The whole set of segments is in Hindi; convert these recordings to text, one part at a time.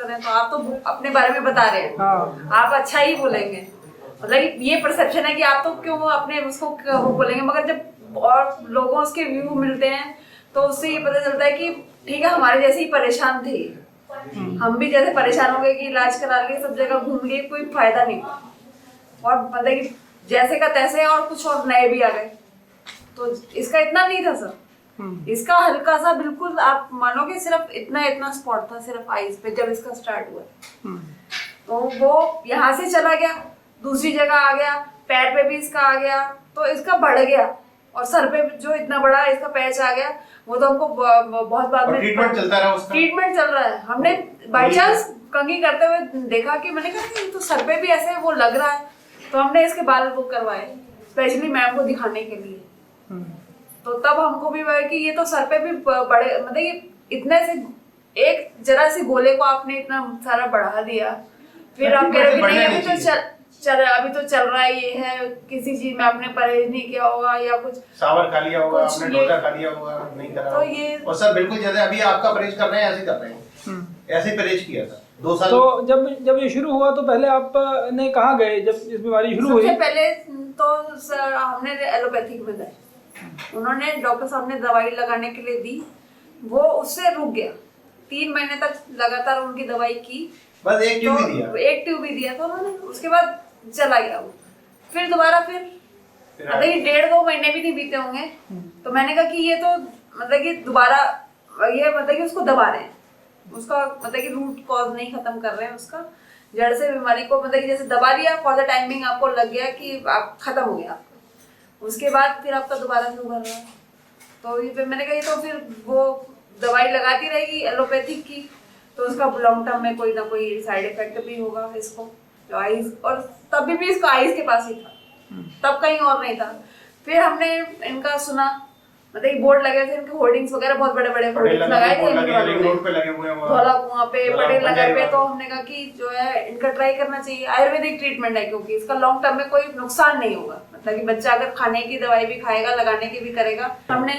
डॉक्टर हैं तो आप तो अपने बारे में बता रहे हैं, हाँ। आप अच्छा ही बोलेंगे, मतलब ये परसेप्शन है कि आप तो क्यों अपने उसको वो बोलेंगे, मगर जब और लोगों के व्यू मिलते हैं तो उससे ये पता चलता है कि ठीक है हमारे जैसे ही परेशान थे, हम भी जैसे परेशान हो गए कि इलाज करा लिए सब जगह घूम लिए, कोई फायदा नहीं, और मतलब कि जैसे का तैसे और कुछ और नए भी आ गए। तो इसका इतना नहीं था सर, इसका हल्का सा बिल्कुल आप मानोगे सिर्फ इतना स्पॉट था सिर्फ आईज पे जब इसका स्टार्ट हुआ। तो वो यहाँ से चला गया, दूसरी जगह आ गया, पैर पे भी इसका आ गया, तो इसका बढ़ गया, और सर पे जो इतना बड़ा इसका पैच आ गया, वो तो हमको बहुत बाद में ट्रीटमेंट चलता रहा उसका। ट्रीटमेंट चल रहा है। हमने बाई चांस कंघी करते हुए देखा कि मैंने कहा कि तो सर पे भी ऐसे वो लग रहा है, तो हमने इसके बाल वो करवाए स्पेशली मैम को दिखाने के लिए। तो तब हमको भी लगा कि ये तो सर पे भी बड़े, मतलब ये इतने से एक जरा सी गोले को आपने इतना सारा बढ़ा दिया, फिर आप कह रहे हो कि नहीं अभी तो चल रहा है, ये है किसी चीज में आपने परहेज नहीं किया होगा या कुछ सावर खा लिया होगा, आपने डोजा खा लिया होगा, नहीं करा। तो ये और सर बिल्कुल जैसे अभी आपका परहेज कर रहे हैं ऐसे कर रहे हैं, ऐसे परहेज किया था 2 साल। तो जब ये शुरू हुआ तो पहले आपने कहाँ गए जब इस बीमारी शुरू हुई? सबसे पहले तो सर हमने एलोपैथिक में गए, उन्होंने डॉक्टर साहब ने दवाई लगाने के लिए दी, वो उससे रुक गया, 3 महीने तक लगातार उनकी दवाई की, बस एक ट्यूब ही दिया, एक ट्यूब ही दिया था उन्होंने, उसके बाद चला गया वो। फिर दोबारा फिर मतलब ये 1.5-2 महीने भी नहीं बीते होंगे, तो मैंने कहा कि ये तो मतलब कि दोबारा ये मतलब कि उसको दबा रहे हैं, उसका मतलब कि रूट कॉज नहीं खत्म कर रहे हैं, उसका जड़ से बीमारी को मतलब कि जैसे दबा दिया फॉर द टाइमिंग, आपको लग गया कि आप खत्म हो गया आपका, उसके बाद फिर आपका दोबारा से उभर रहा है। तो ये फिर मैंने कहा ये तो फिर वो दवाई लगाती रहेगी एलोपैथिक की, तो उसका लॉन्ग टर्म में कोई ना कोई साइड इफेक्ट भी होगा इसको, जो आईज, और तब भी इसको आईज के पास ही था, तब कहीं और नहीं था। फिर हमने इनका सुना, मतलब बोर्ड लगे थे, इनके होर्डिंग्स वगैरह बहुत बड़े बड़े होर्डिंग्स लगाए थे रोड पे लगे हुए हैं धौला कुआं पे, पटेल नगर पे। तो हमने कहा कि जो है इनका ट्राई करना चाहिए, आयुर्वेदिक ट्रीटमेंट है क्योंकि इसका लॉन्ग टर्म में कोई नुकसान नहीं होगा, मतलब कि बच्चा अगर खाने की दवाई भी खाएगा लगाने की भी करेगा। हमने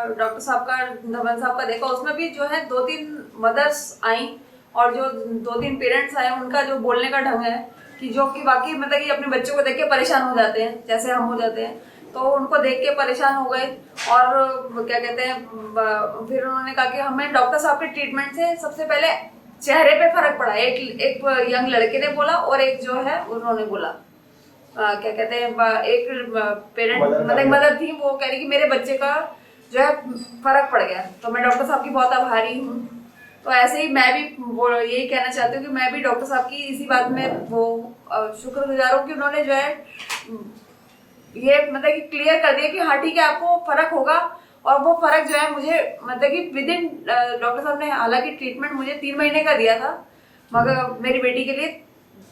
डॉक्टर साहब का, धवन साहब का देखा, उसमें भी जो है 2-3 मदर्स आई और जो 2-3 पेरेंट्स आए, उनका जो बोलने का ढंग है कि जो कि वाकई मतलब कि अपने बच्चों को देख के परेशान हो जाते हैं जैसे हम हो जाते हैं, तो उनको देख के परेशान हो गए। और क्या कहते हैं, फिर उन्होंने कहा कि हमें डॉक्टर साहब के ट्रीटमेंट से सबसे पहले चेहरे पे फर्क पड़ा। एक यंग लड़के ने बोला और एक जो है उन्होंने बोला, क्या कहते हैं, एक पेरेंट मतलब मदर थी, वो कह रही कि मेरे बच्चे का जो है फर्क पड़ गया, तो मैं डॉक्टर साहब की बहुत आभारी हूँ। तो ऐसे ही मैं भी यही कहना चाहती हूँ कि मैं भी डॉक्टर साहब की इसी बात में वो शुक्रगुजार हूँ कि उन्होंने जो है ये मतलब कि क्लियर कर दिया कि हाँ ठीक है आपको फर्क होगा। और वो फर्क जो है मुझे मतलब कि विद इन, डॉक्टर साहब ने हालांकि ट्रीटमेंट मुझे 3 महीने का दिया था, मगर मेरी बेटी के लिए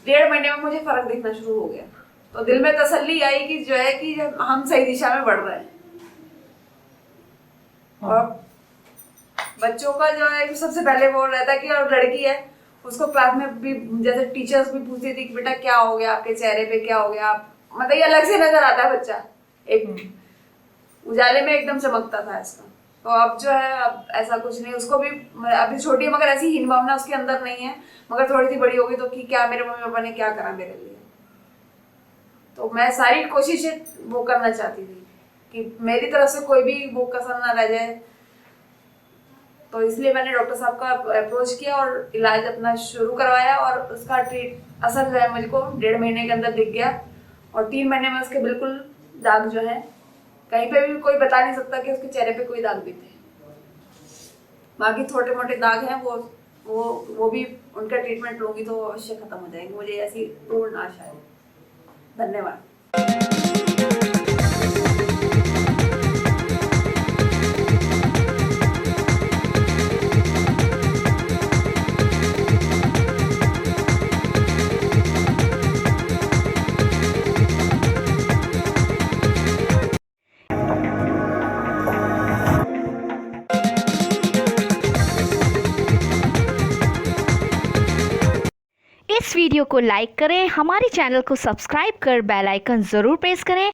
1.5 महीने में मुझे फर्क दिखना शुरू हो गया। तो दिल में तसल्ली आई कि जो है कि हम सही दिशा में बढ़ रहे हैं। और बच्चों का जो है सबसे पहले वो रहता है कि और लड़की है, उसको क्लास में भी जैसे टीचर्स भी पूछती थी कि बेटा क्या हो गया आपके चेहरे पे, क्या हो गया, आप मतलब ये अलग से नजर आता है बच्चा, एक उजाले में एकदम चमकता था इसका। तो अब जो है अब ऐसा कुछ नहीं, उसको भी अभी छोटी है मगर ऐसी हीन भावना उसके अंदर नहीं है, मगर थोड़ी सी बड़ी होगी तो कि क्या मेरे मम्मी पापा ने क्या करा मेरे लिए। तो मैं सारी कोशिशें वो करना चाहती थी कि मेरी तरफ से कोई भी वो कसर ना रह जाए, तो इसलिए मैंने डॉक्टर साहब का अप्रोच किया और इलाज अपना शुरू करवाया। और उसका असर जो है मुझको 1.5 महीने के अंदर दिख गया, और 3 महीने में उसके बिल्कुल दाग जो है कहीं पे भी कोई बता नहीं सकता कि उसके चेहरे पे कोई दाग भी थे। बाकी छोटे मोटे दाग हैं वो भी उनका ट्रीटमेंट लूंगी तो अवश्य खत्म हो जाएंगे, मुझे ऐसी पूर्ण आशा है। धन्यवाद। इस वीडियो को लाइक करें, हमारे चैनल को सब्सक्राइब कर बेल आइकन ज़रूर प्रेस करें